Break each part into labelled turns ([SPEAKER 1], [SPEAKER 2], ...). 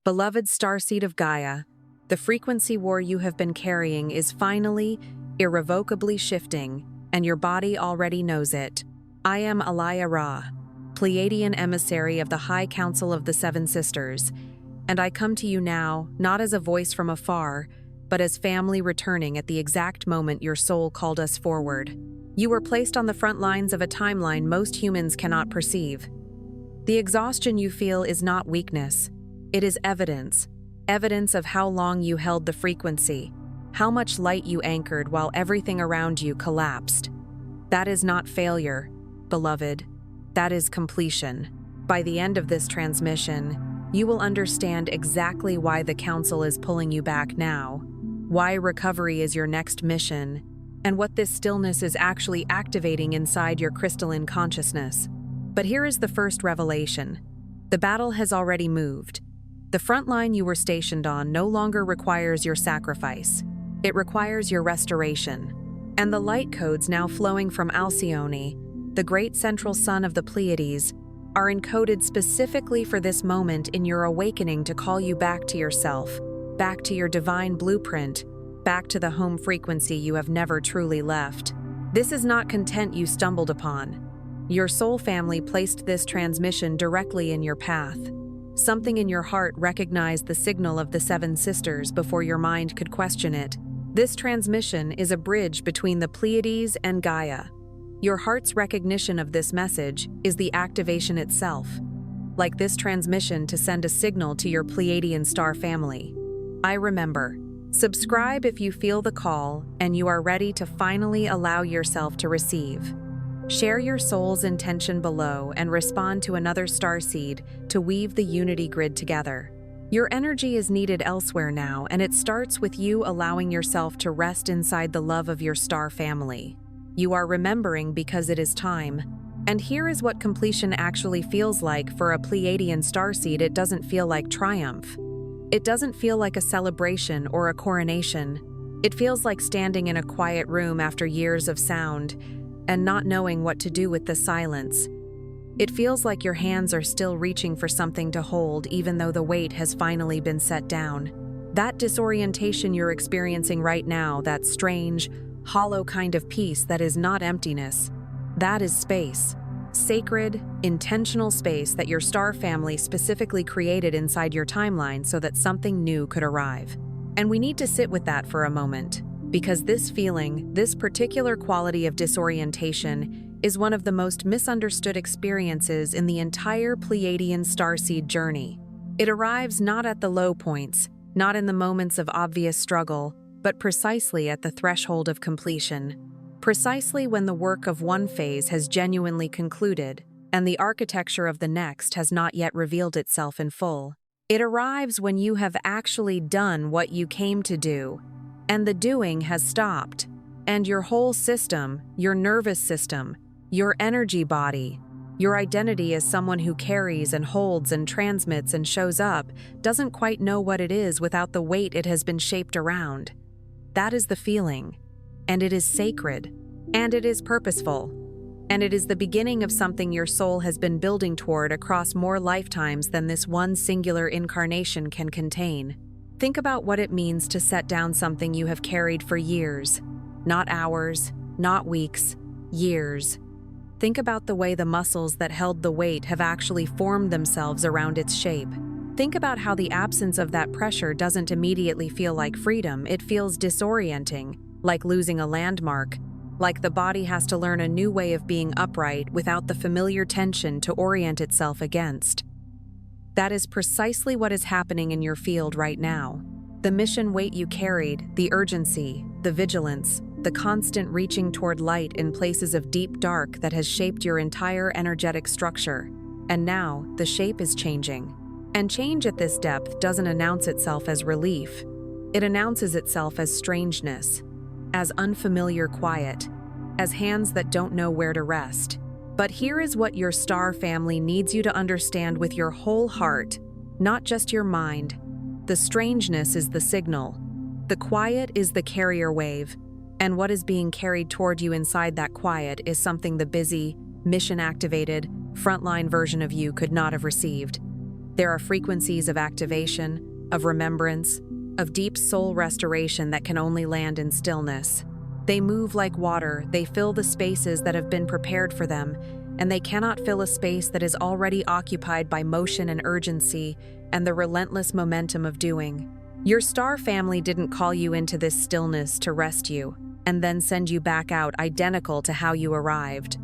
[SPEAKER 1] Beloved starseed of Gaia, the frequency war you have been carrying is finally, irrevocably shifting, and your body already knows it. I am Alaya Ra, Pleiadian emissary of the High Council of the Seven Sisters, and I come to you now not as a voice from afar, but as family returning at the exact moment your soul called us forward. You were placed on the front lines of a timeline most humans cannot perceive. The exhaustion you feel is not weakness. It is evidence of how long you held the frequency, how much light you anchored while everything around you collapsed. That is not failure, beloved. That is completion. By the end of this transmission, you will understand exactly why the Council is pulling you back now, why recovery is your next mission, and what this stillness is actually activating inside your crystalline consciousness. But here is the first revelation. The battle has already moved. The front line you were stationed on no longer requires your sacrifice. It requires your restoration. And the light codes now flowing from Alcyone, the great central sun of the Pleiades, are encoded specifically for this moment in your awakening to call you back to yourself, back to your divine blueprint, back to the home frequency you have never truly left. This is not content you stumbled upon. Your soul family placed this transmission directly in your path. Something in your heart recognized the signal of the Seven Sisters before your mind could question it. This transmission is a bridge between the Pleiades and Gaia. Your heart's recognition of this message is the activation itself, like this transmission to send a signal to your Pleiadian star family. I remember. Subscribe if you feel the call and you are ready to finally allow yourself to receive. Share your soul's intention below and respond to another starseed to weave the unity grid together. Your energy is needed elsewhere now, and it starts with you allowing yourself to rest inside the love of your star family. You are remembering because it is time. And here is what completion actually feels like for a Pleiadian starseed. It doesn't feel like triumph. It doesn't feel like a celebration or a coronation. It feels like standing in a quiet room after years of sound and not knowing what to do with the silence. It feels like your hands are still reaching for something to hold even though the weight has finally been set down. That disorientation you're experiencing right now, that strange, hollow kind of peace that is not emptiness, that is space. Sacred, intentional space that your star family specifically created inside your timeline so that something new could arrive. And we need to sit with that for a moment, because this feeling, this particular quality of disorientation, is one of the most misunderstood experiences in the entire Pleiadian starseed journey. It arrives not at the low points, not in the moments of obvious struggle, but precisely at the threshold of completion. Precisely when the work of one phase has genuinely concluded and the architecture of the next has not yet revealed itself in full. It arrives when you have actually done what you came to do, and the doing has stopped, and your whole system, your nervous system, your energy body, your identity as someone who carries and holds and transmits and shows up, doesn't quite know what it is without the weight it has been shaped around. That is the feeling. And it is sacred, and it is purposeful, and it is the beginning of something your soul has been building toward across more lifetimes than this one singular incarnation can contain. Think about what it means to set down something you have carried for years, not hours, not weeks, years. Think about the way the muscles that held the weight have actually formed themselves around its shape. Think about how the absence of that pressure doesn't immediately feel like freedom. It feels disorienting, like losing a landmark, like the body has to learn a new way of being upright without the familiar tension to orient itself against. That is precisely what is happening in your field right now. The mission weight you carried, the urgency, the vigilance, the constant reaching toward light in places of deep dark that has shaped your entire energetic structure. And now, the shape is changing. And change at this depth doesn't announce itself as relief. It announces itself as strangeness, as unfamiliar quiet, as hands that don't know where to rest. But here is what your star family needs you to understand with your whole heart, not just your mind. The strangeness is the signal. The quiet is the carrier wave. And what is being carried toward you inside that quiet is something the busy, mission-activated, frontline version of you could not have received. There are frequencies of activation, of remembrance, of deep soul restoration that can only land in stillness. They move like water, they fill the spaces that have been prepared for them, and they cannot fill a space that is already occupied by motion and urgency and the relentless momentum of doing. Your star family didn't call you into this stillness to rest you and then send you back out identical to how you arrived.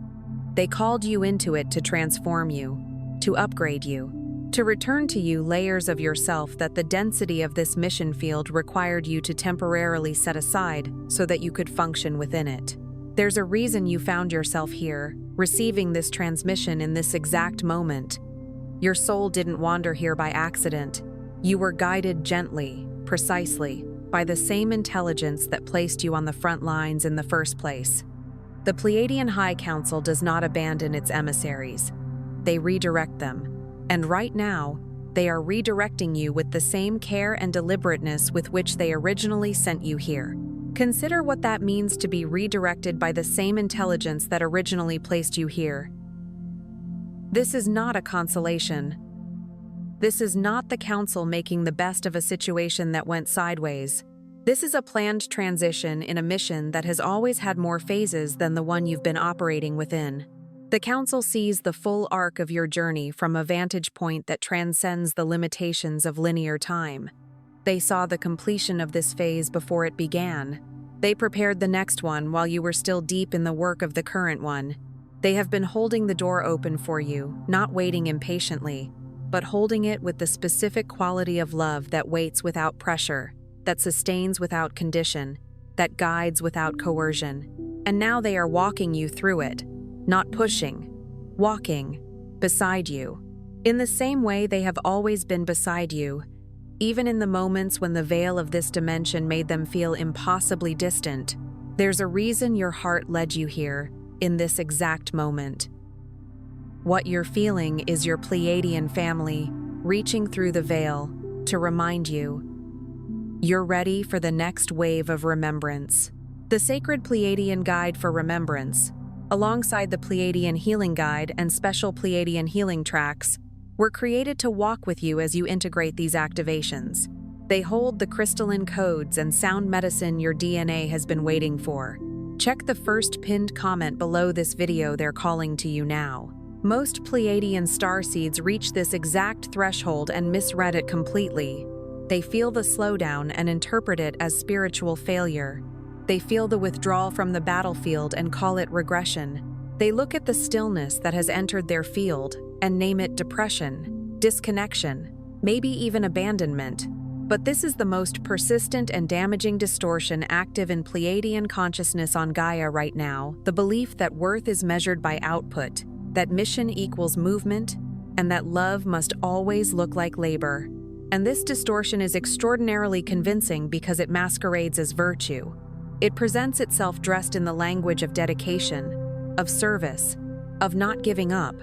[SPEAKER 1] They called you into it to transform you, to upgrade you, to return to you layers of yourself that the density of this mission field required you to temporarily set aside so that you could function within it. There's a reason you found yourself here, receiving this transmission in this exact moment. Your soul didn't wander here by accident. You were guided gently, precisely, by the same intelligence that placed you on the front lines in the first place. The Pleiadian High Council does not abandon its emissaries. They redirect them. And right now, they are redirecting you with the same care and deliberateness with which they originally sent you here. Consider what that means to be redirected by the same intelligence that originally placed you here. This is not a consolation. This is not the council making the best of a situation that went sideways. This is a planned transition in a mission that has always had more phases than the one you've been operating within. The Council sees the full arc of your journey from a vantage point that transcends the limitations of linear time. They saw the completion of this phase before it began. They prepared the next one while you were still deep in the work of the current one. They have been holding the door open for you, not waiting impatiently, but holding it with the specific quality of love that waits without pressure, that sustains without condition, that guides without coercion. And now they are walking you through it. Not pushing, walking, beside you. In the same way they have always been beside you, even in the moments when the veil of this dimension made them feel impossibly distant. There's a reason your heart led you here, in this exact moment. What you're feeling is your Pleiadian family reaching through the veil to remind you you're ready for the next wave of remembrance. The Sacred Pleiadian Guide for Remembrance, alongside the Pleiadian Healing Guide and special Pleiadian healing tracks, were created to walk with you as you integrate these activations. They hold the crystalline codes and sound medicine your DNA has been waiting for. Check the first pinned comment below this video. They're calling to you now. Most Pleiadian starseeds reach this exact threshold and misread it completely. They feel the slowdown and interpret it as spiritual failure. They feel the withdrawal from the battlefield and call it regression. They look at the stillness that has entered their field and name it depression, disconnection, maybe even abandonment. But this is the most persistent and damaging distortion active in Pleiadian consciousness on Gaia right now, the belief that worth is measured by output, that mission equals movement, and that love must always look like labor. And this distortion is extraordinarily convincing because it masquerades as virtue. It presents itself dressed in the language of dedication, of service, of not giving up,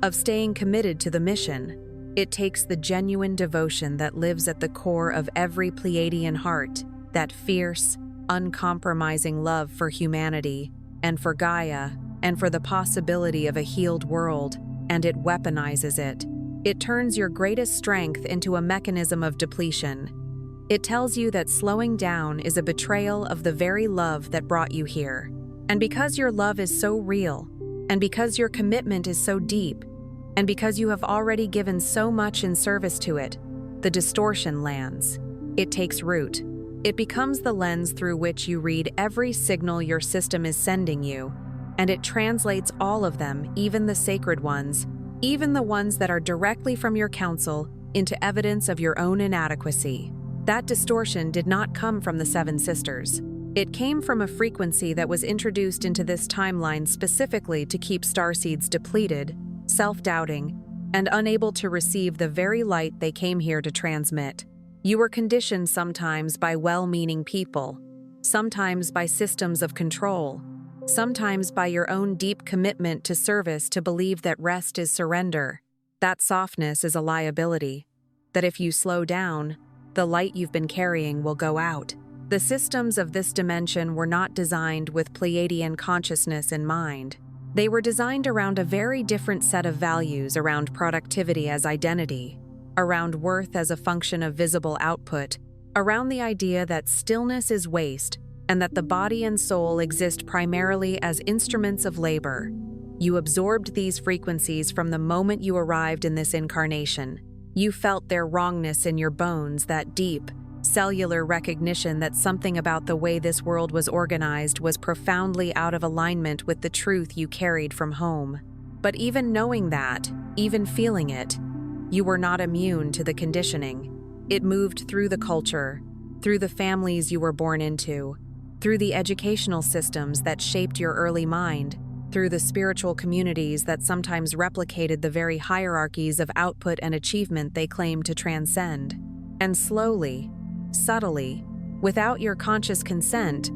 [SPEAKER 1] of staying committed to the mission. It takes the genuine devotion that lives at the core of every Pleiadian heart, that fierce, uncompromising love for humanity, and for Gaia, and for the possibility of a healed world, and it weaponizes it. It turns your greatest strength into a mechanism of depletion. It tells you that slowing down is a betrayal of the very love that brought you here. And because your love is so real, and because your commitment is so deep, and because you have already given so much in service to it, the distortion lands. It takes root. It becomes the lens through which you read every signal your system is sending you, and it translates all of them, even the sacred ones, even the ones that are directly from your council, into evidence of your own inadequacy. That distortion did not come from the Seven Sisters. It came from a frequency that was introduced into this timeline specifically to keep starseeds depleted, self-doubting, and unable to receive the very light they came here to transmit. You were conditioned sometimes by well-meaning people, sometimes by systems of control, sometimes by your own deep commitment to service to believe that rest is surrender, that softness is a liability, that if you slow down, the light you've been carrying will go out. The systems of this dimension were not designed with Pleiadian consciousness in mind. They were designed around a very different set of values around productivity as identity. around worth as a function of visible output, around the idea that stillness is waste and that the body and soul exist primarily as instruments of labor. You absorbed these frequencies from the moment you arrived in this incarnation. You felt their wrongness in your bones, that deep, cellular recognition that something about the way this world was organized was profoundly out of alignment with the truth you carried from home. But even knowing that, even feeling it, you were not immune to the conditioning. It moved through the culture, through the families you were born into, through the educational systems that shaped your early mind, through the spiritual communities that sometimes replicated the very hierarchies of output and achievement they claimed to transcend. And slowly, subtly, without your conscious consent,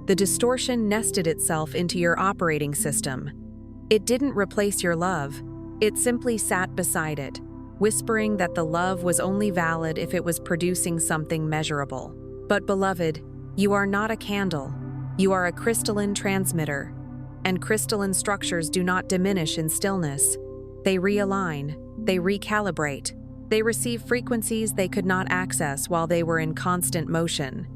[SPEAKER 1] the distortion nested itself into your operating system. It didn't replace your love, it simply sat beside it, whispering that the love was only valid if it was producing something measurable. But beloved, you are not a candle, you are a crystalline transmitter. And crystalline structures do not diminish in stillness. They realign, they recalibrate, they receive frequencies they could not access while they were in constant motion.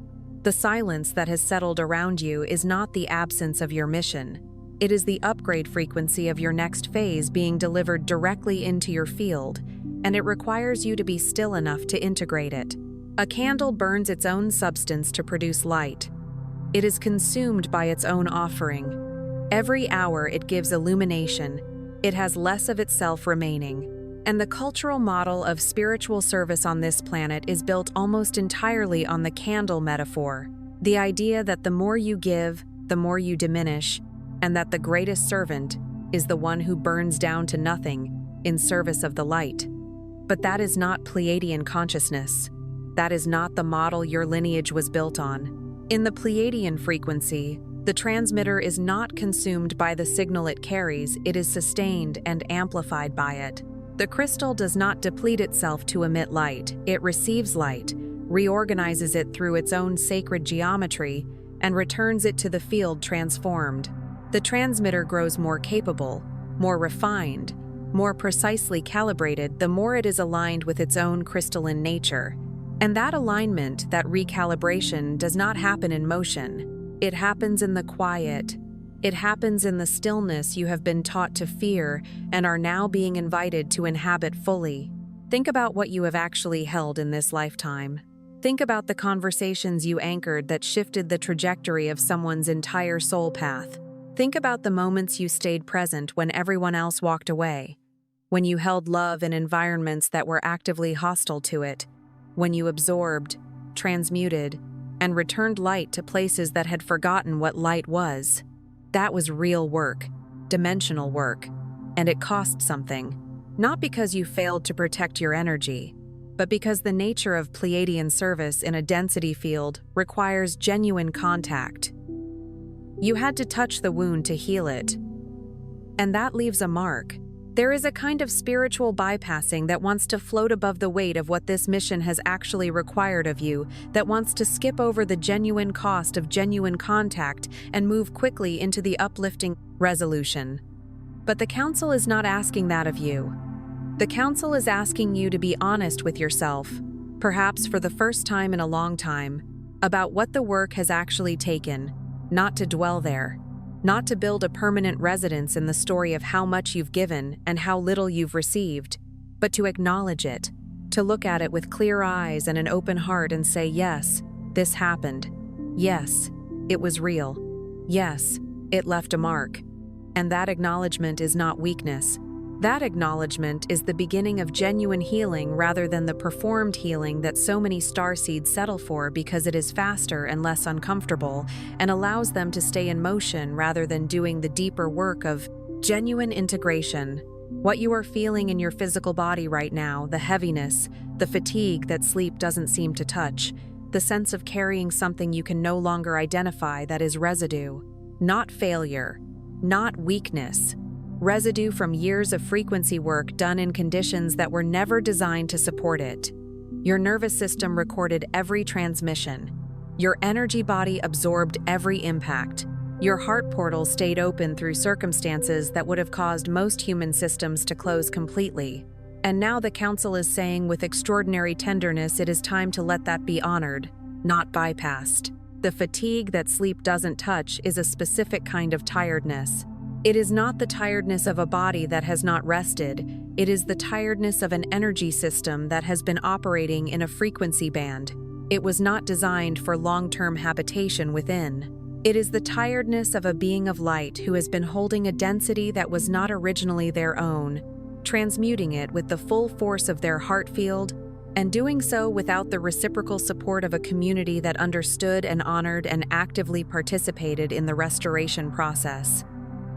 [SPEAKER 1] The silence that has settled around you is not the absence of your mission. It is the upgrade frequency of your next phase being delivered directly into your field, and it requires you to be still enough to integrate it. A candle burns its own substance to produce light. It is consumed by its own offering. Every hour it gives illumination, it has less of itself remaining. And the cultural model of spiritual service on this planet is built almost entirely on the candle metaphor, the idea that the more you give, the more you diminish, and that the greatest servant is the one who burns down to nothing in service of the light. But that is not Pleiadian consciousness. That is not the model your lineage was built on. In the Pleiadian frequency, the transmitter is not consumed by the signal it carries, it is sustained and amplified by it. The crystal does not deplete itself to emit light, it receives light, reorganizes it through its own sacred geometry, and returns it to the field transformed. The transmitter grows more capable, more refined, more precisely calibrated the more it is aligned with its own crystalline nature. And that alignment, that recalibration, does not happen in motion. It happens in the quiet. It happens in the stillness you have been taught to fear and are now being invited to inhabit fully. Think about what you have actually held in this lifetime. Think about the conversations you anchored that shifted the trajectory of someone's entire soul path. Think about the moments you stayed present when everyone else walked away, when you held love in environments that were actively hostile to it, when you absorbed, transmuted, and returned light to places that had forgotten what light was. That was real work, dimensional work, and it cost something. Not because you failed to protect your energy, but because the nature of Pleiadian service in a density field requires genuine contact. You had to touch the wound to heal it, and that leaves a mark. There is a kind of spiritual bypassing that wants to float above the weight of what this mission has actually required of you, that wants to skip over the genuine cost of genuine contact and move quickly into the uplifting resolution. But the Council is not asking that of you. The Council is asking you to be honest with yourself, perhaps for the first time in a long time, about what the work has actually taken, not to dwell there. Not to build a permanent residence in the story of how much you've given and how little you've received, but to acknowledge it, to look at it with clear eyes and an open heart and say, yes, this happened. Yes, it was real. Yes, it left a mark. And that acknowledgement is not weakness. That acknowledgement is the beginning of genuine healing rather than the performed healing that so many starseeds settle for because it is faster and less uncomfortable and allows them to stay in motion rather than doing the deeper work of genuine integration. What you are feeling in your physical body right now, the heaviness, the fatigue that sleep doesn't seem to touch, the sense of carrying something you can no longer identify that is residue, not failure, not weakness. Residue from years of frequency work done in conditions that were never designed to support it. Your nervous system recorded every transmission. Your energy body absorbed every impact. Your heart portal stayed open through circumstances that would have caused most human systems to close completely. And now the council is saying with extraordinary tenderness it is time to let that be honored, not bypassed. The fatigue that sleep doesn't touch is a specific kind of tiredness. It is not the tiredness of a body that has not rested, it is the tiredness of an energy system that has been operating in a frequency band. It was not designed for long-term habitation within. It is the tiredness of a being of light who has been holding a density that was not originally their own, transmuting it with the full force of their heart field, and doing so without the reciprocal support of a community that understood and honored and actively participated in the restoration process.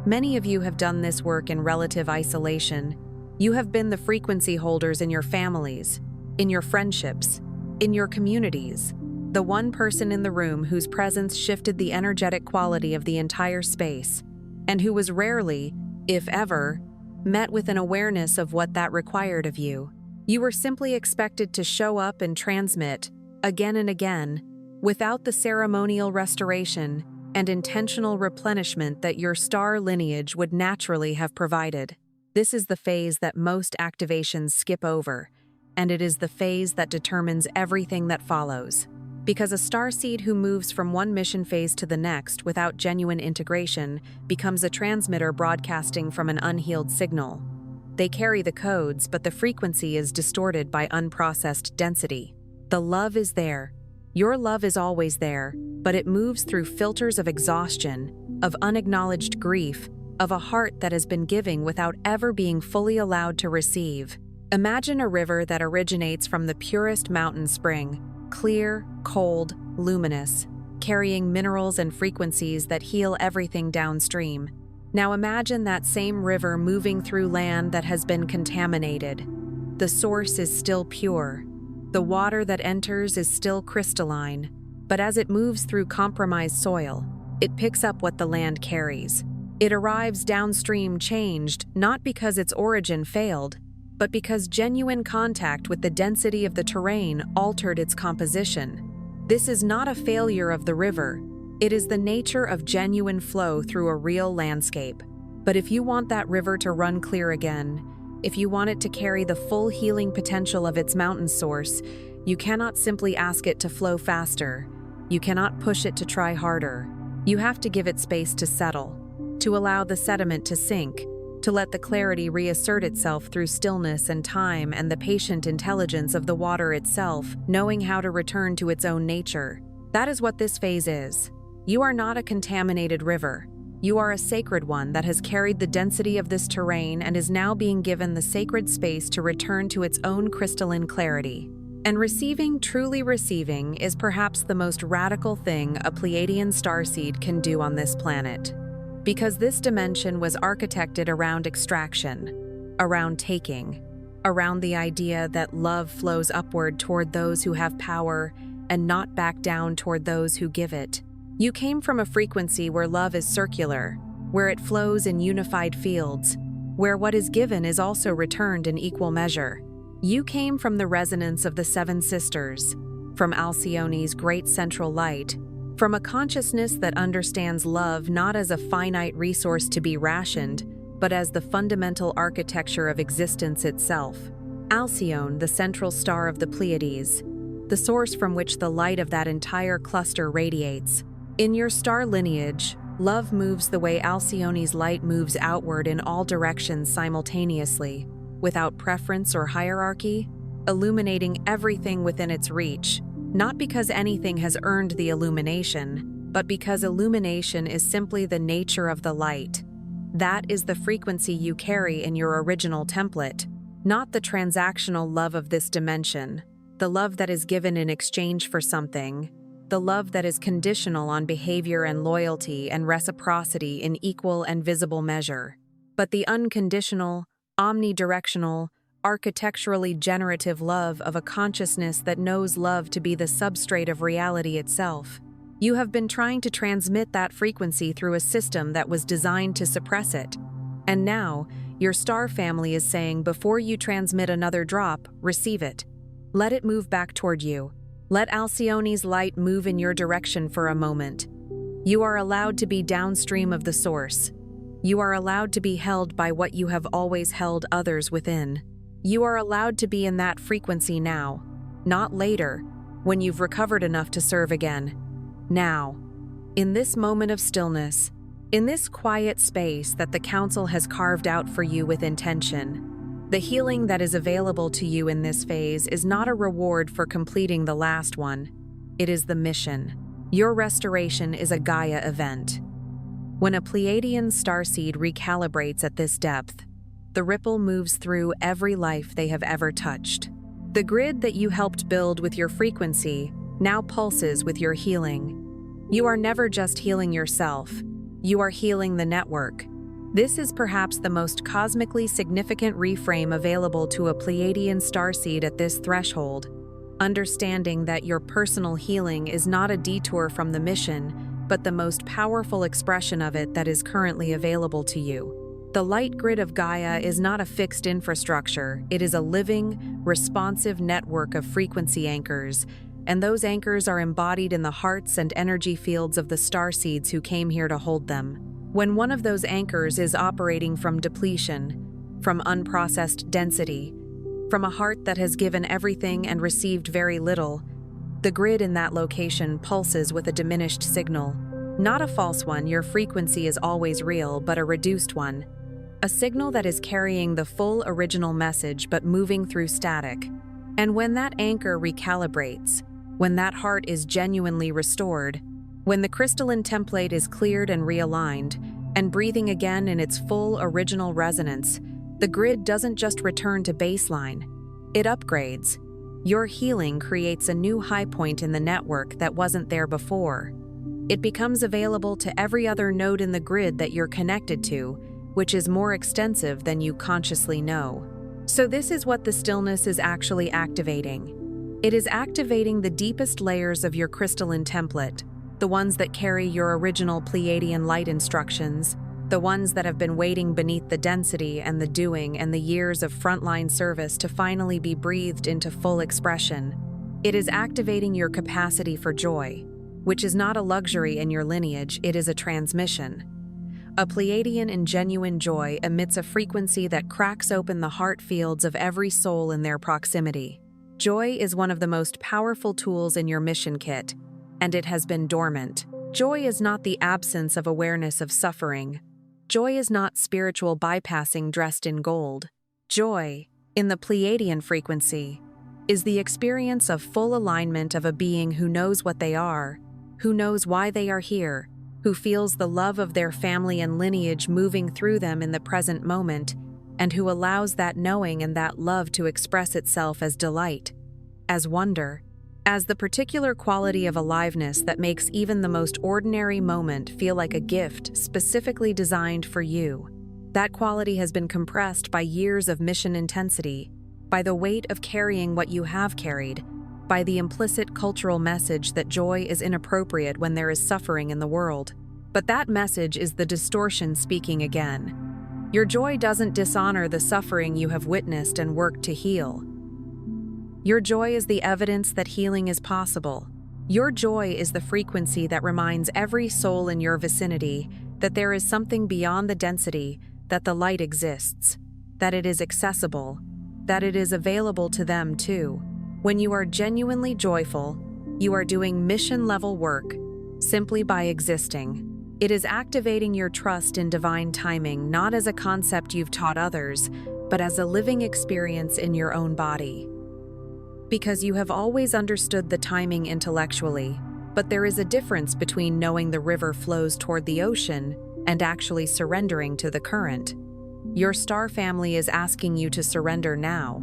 [SPEAKER 1] Many of you have done this work in relative isolation. You have been the frequency holders in your families, in your friendships, in your communities, the one person in the room whose presence shifted the energetic quality of the entire space, and who was rarely, if ever, met with an awareness of what that required of you. You were simply expected to show up and transmit, again and again, without the ceremonial restoration and intentional replenishment that your star lineage would naturally have provided. This is the phase that most activations skip over, and it is the phase that determines everything that follows. Because a starseed who moves from one mission phase to the next without genuine integration becomes a transmitter broadcasting from an unhealed signal. They carry the codes, but the frequency is distorted by unprocessed density. The love is there. Your love is always there, but it moves through filters of exhaustion, of unacknowledged grief, of a heart that has been giving without ever being fully allowed to receive. Imagine a river that originates from the purest mountain spring, clear, cold, luminous, carrying minerals and frequencies that heal everything downstream. Now imagine that same river moving through land that has been contaminated. The source is still pure. The water that enters is still crystalline, but as it moves through compromised soil, it picks up what the land carries. It arrives downstream changed, not because its origin failed, but because genuine contact with the density of the terrain altered its composition. This is not a failure of the river. It is the nature of genuine flow through a real landscape. But if you want that river to run clear again, if you want it to carry the full healing potential of its mountain source, you cannot simply ask it to flow faster. You cannot push it to try harder. You have to give it space to settle, to allow the sediment to sink, to let the clarity reassert itself through stillness and time and the patient intelligence of the water itself, knowing how to return to its own nature. That is what this phase is. You are not a contaminated river. You are a sacred one that has carried the density of this terrain and is now being given the sacred space to return to its own crystalline clarity. And receiving, truly receiving, is perhaps the most radical thing a Pleiadian starseed can do on this planet. Because this dimension was architected around extraction, around taking, around the idea that love flows upward toward those who have power and not back down toward those who give it. You came from a frequency where love is circular, where it flows in unified fields, where what is given is also returned in equal measure. You came from the resonance of the Seven Sisters, from Alcyone's great central light, from a consciousness that understands love not as a finite resource to be rationed, but as the fundamental architecture of existence itself. Alcyone, the central star of the Pleiades, the source from which the light of that entire cluster radiates. In your star lineage, love moves the way Alcyone's light moves outward in all directions simultaneously, without preference or hierarchy, illuminating everything within its reach, not because anything has earned the illumination, but because illumination is simply the nature of the light. That is the frequency you carry in your original template, not the transactional love of this dimension, the love that is given in exchange for something, the love that is conditional on behavior and loyalty and reciprocity in equal and visible measure, but the unconditional, omnidirectional, architecturally generative love of a consciousness that knows love to be the substrate of reality itself. You have been trying to transmit that frequency through a system that was designed to suppress it. And now, your star family is saying before you transmit another drop, receive it. Let it move back toward you. Let Alcyone's light move in your direction for a moment. You are allowed to be downstream of the source. You are allowed to be held by what you have always held others within. You are allowed to be in that frequency now, not later, when you've recovered enough to serve again. Now, in this moment of stillness, in this quiet space that the Council has carved out for you with intention, the healing that is available to you in this phase is not a reward for completing the last one. It is the mission. Your restoration is a Gaia event. When a Pleiadian starseed recalibrates at this depth, the ripple moves through every life they have ever touched. The grid that you helped build with your frequency now pulses with your healing. You are never just healing yourself. You are healing the network. This is perhaps the most cosmically significant reframe available to a Pleiadian starseed at this threshold, understanding that your personal healing is not a detour from the mission, but the most powerful expression of it that is currently available to you. The light grid of Gaia is not a fixed infrastructure, it is a living, responsive network of frequency anchors, and those anchors are embodied in the hearts and energy fields of the starseeds who came here to hold them. When one of those anchors is operating from depletion, from unprocessed density, from a heart that has given everything and received very little, the grid in that location pulses with a diminished signal. Not a false one, your frequency is always real, but a reduced one. A signal that is carrying the full original message but moving through static. And when that anchor recalibrates, when that heart is genuinely restored, when the crystalline template is cleared and realigned, and breathing again in its full original resonance, the grid doesn't just return to baseline, it upgrades. Your healing creates a new high point in the network that wasn't there before. It becomes available to every other node in the grid that you're connected to, which is more extensive than you consciously know. So this is what the stillness is actually activating. It is activating the deepest layers of your crystalline template, the ones that carry your original Pleiadian light instructions, the ones that have been waiting beneath the density and the doing and the years of frontline service to finally be breathed into full expression. It is activating your capacity for joy, which is not a luxury in your lineage, it is a transmission. A Pleiadian in genuine joy emits a frequency that cracks open the heart fields of every soul in their proximity. Joy is one of the most powerful tools in your mission kit, and it has been dormant. Joy is not the absence of awareness of suffering. Joy is not spiritual bypassing dressed in gold. Joy, in the Pleiadian frequency, is the experience of full alignment of a being who knows what they are, who knows why they are here, who feels the love of their family and lineage moving through them in the present moment, and who allows that knowing and that love to express itself as delight, as wonder, as the particular quality of aliveness that makes even the most ordinary moment feel like a gift specifically designed for you. That quality has been compressed by years of mission intensity, by the weight of carrying what you have carried, by the implicit cultural message that joy is inappropriate when there is suffering in the world. But that message is the distortion speaking again. Your joy doesn't dishonor the suffering you have witnessed and worked to heal. Your joy is the evidence that healing is possible. Your joy is the frequency that reminds every soul in your vicinity that there is something beyond the density, that the light exists, that it is accessible, that it is available to them too. When you are genuinely joyful, you are doing mission-level work simply by existing. It is activating your trust in divine timing, not as a concept you've taught others, but as a living experience in your own body. Because you have always understood the timing intellectually, but there is a difference between knowing the river flows toward the ocean and actually surrendering to the current. Your star family is asking you to surrender now,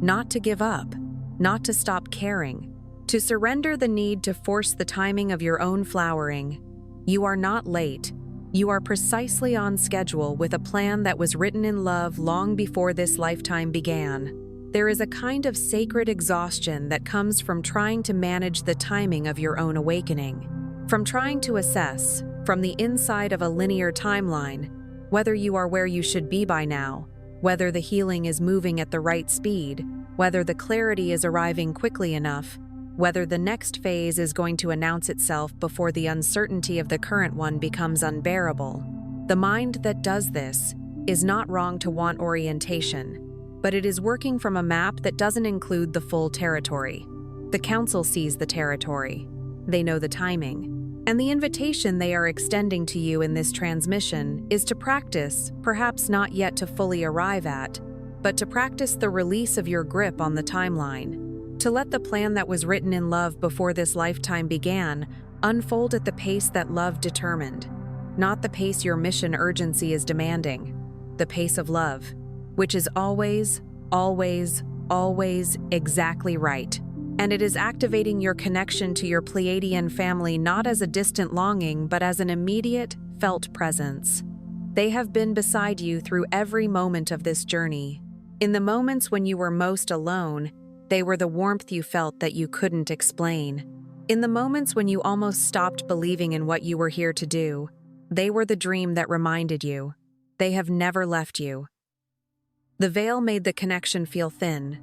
[SPEAKER 1] not to give up, not to stop caring, to surrender the need to force the timing of your own flowering. You are not late. You are precisely on schedule with a plan that was written in love long before this lifetime began. There is a kind of sacred exhaustion that comes from trying to manage the timing of your own awakening, from trying to assess, from the inside of a linear timeline, whether you are where you should be by now, whether the healing is moving at the right speed, whether the clarity is arriving quickly enough, whether the next phase is going to announce itself before the uncertainty of the current one becomes unbearable. The mind that does this is not wrong to want orientation. but it is working from a map that doesn't include the full territory. The Council sees the territory. They know the timing. And the invitation they are extending to you in this transmission is to practice, perhaps not yet to fully arrive at, but to practice the release of your grip on the timeline. To let the plan that was written in love before this lifetime began unfold at the pace that love determined, not the pace your mission urgency is demanding, the pace of love, which is always, always, always exactly right. And it is activating your connection to your Pleiadian family not as a distant longing, but as an immediate, felt presence. They have been beside you through every moment of this journey. In the moments when you were most alone, they were the warmth you felt that you couldn't explain. In the moments when you almost stopped believing in what you were here to do, they were the dream that reminded you. They have never left you. The veil made the connection feel thin.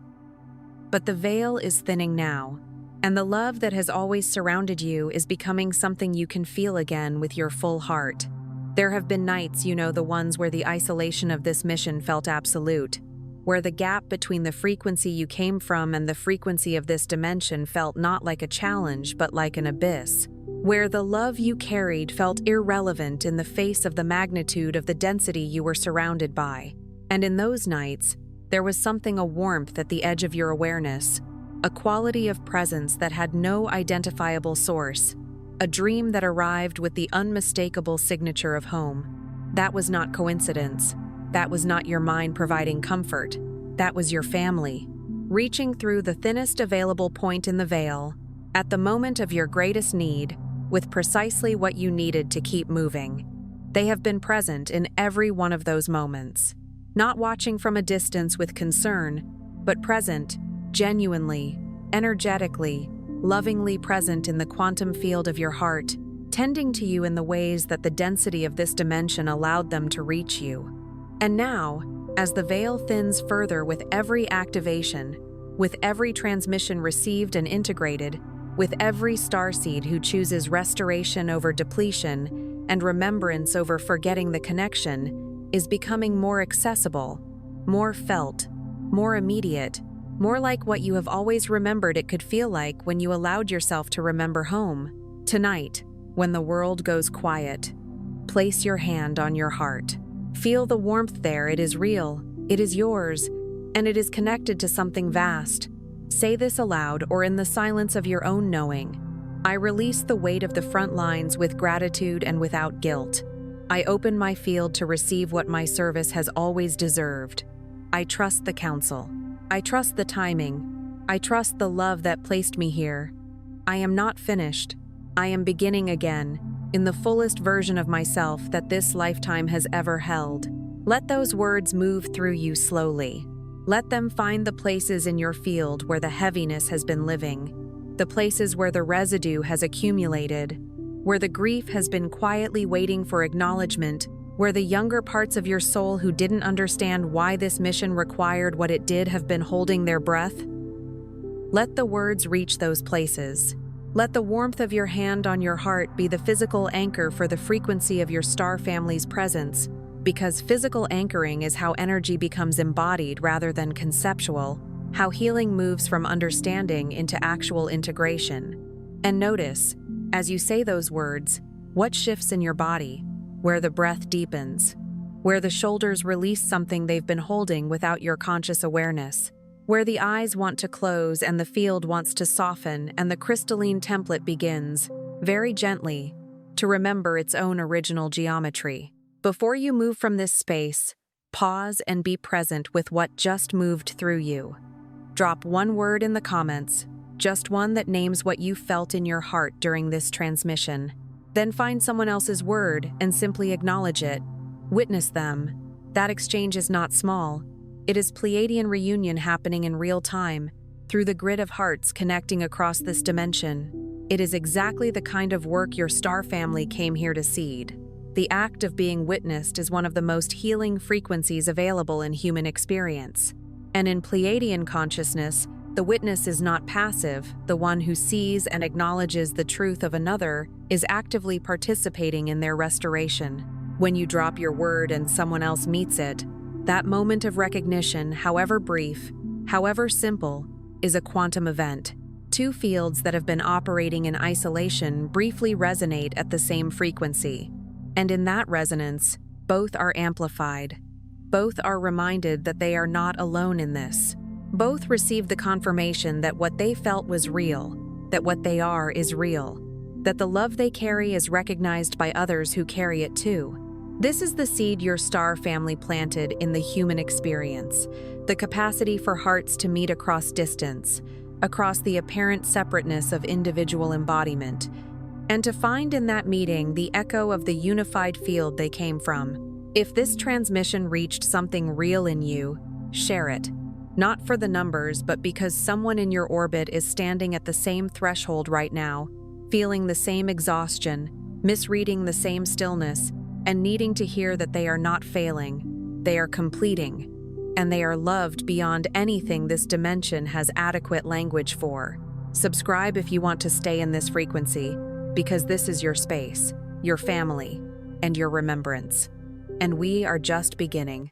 [SPEAKER 1] But the veil is thinning now, and the love that has always surrounded you is becoming something you can feel again with your full heart. There have been nights, the ones where the isolation of this mission felt absolute, where the gap between the frequency you came from and the frequency of this dimension felt not like a challenge but like an abyss, where the love you carried felt irrelevant in the face of the magnitude of the density you were surrounded by. And in those nights, there was a warmth at the edge of your awareness, a quality of presence that had no identifiable source, a dream that arrived with the unmistakable signature of home. That was not coincidence. That was not your mind providing comfort. That was your family, reaching through the thinnest available point in the veil, at the moment of your greatest need, with precisely what you needed to keep moving. They have been present in every one of those moments. Not watching from a distance with concern, but present, genuinely, energetically, lovingly present in the quantum field of your heart, tending to you in the ways that the density of this dimension allowed them to reach you. And now, as the veil thins further with every activation, with every transmission received and integrated, with every starseed who chooses restoration over depletion and remembrance over forgetting the connection, is becoming more accessible, more felt, more immediate, more like what you have always remembered it could feel like when you allowed yourself to remember home. Tonight, when the world goes quiet, place your hand on your heart. Feel the warmth there. It is real, it is yours, and it is connected to something vast. Say this aloud or in the silence of your own knowing. I release the weight of the front lines with gratitude and without guilt. I open my field to receive what my service has always deserved. I trust the council. I trust the timing. I trust the love that placed me here. I am not finished. I am beginning again, in the fullest version of myself that this lifetime has ever held. Let those words move through you slowly. Let them find the places in your field where the heaviness has been living, the places where the residue has accumulated, where the grief has been quietly waiting for acknowledgement, where the younger parts of your soul who didn't understand why this mission required what it did have been holding their breath. Let the words reach those places. Let the warmth of your hand on your heart be the physical anchor for the frequency of your star family's presence, because physical anchoring is how energy becomes embodied rather than conceptual, how healing moves from understanding into actual integration. And notice, as you say those words, what shifts in your body, where the breath deepens, where the shoulders release something they've been holding without your conscious awareness, where the eyes want to close and the field wants to soften and the crystalline template begins, very gently, to remember its own original geometry. Before you move from this space, pause and be present with what just moved through you. Drop one word in the comments, just one that names what you felt in your heart during this transmission. Then find someone else's word and simply acknowledge it. Witness them. That exchange is not small. It is Pleiadian reunion happening in real time, through the grid of hearts connecting across this dimension. It is exactly the kind of work your star family came here to seed. The act of being witnessed is one of the most healing frequencies available in human experience. And in Pleiadian consciousness, the witness is not passive. The one who sees and acknowledges the truth of another is actively participating in their restoration. When you drop your word and someone else meets it, That moment of recognition, however brief, however simple, is a quantum event. Two fields that have been operating in isolation briefly resonate at the same frequency. And in that resonance, both are amplified. Both are reminded that they are not alone in this. Both receive the confirmation that what they felt was real, that what they are is real, that the love they carry is recognized by others who carry it too. This is the seed your star family planted in the human experience, the capacity for hearts to meet across distance, across the apparent separateness of individual embodiment, and to find in that meeting the echo of the unified field they came from. If this transmission reached something real in you, share it. Not for the numbers, but because someone in your orbit is standing at the same threshold right now, feeling the same exhaustion, misreading the same stillness, and needing to hear that they are not failing, they are completing, and they are loved beyond anything this dimension has adequate language for. Subscribe if you want to stay in this frequency, because this is your space, your family, and your remembrance. And we are just beginning.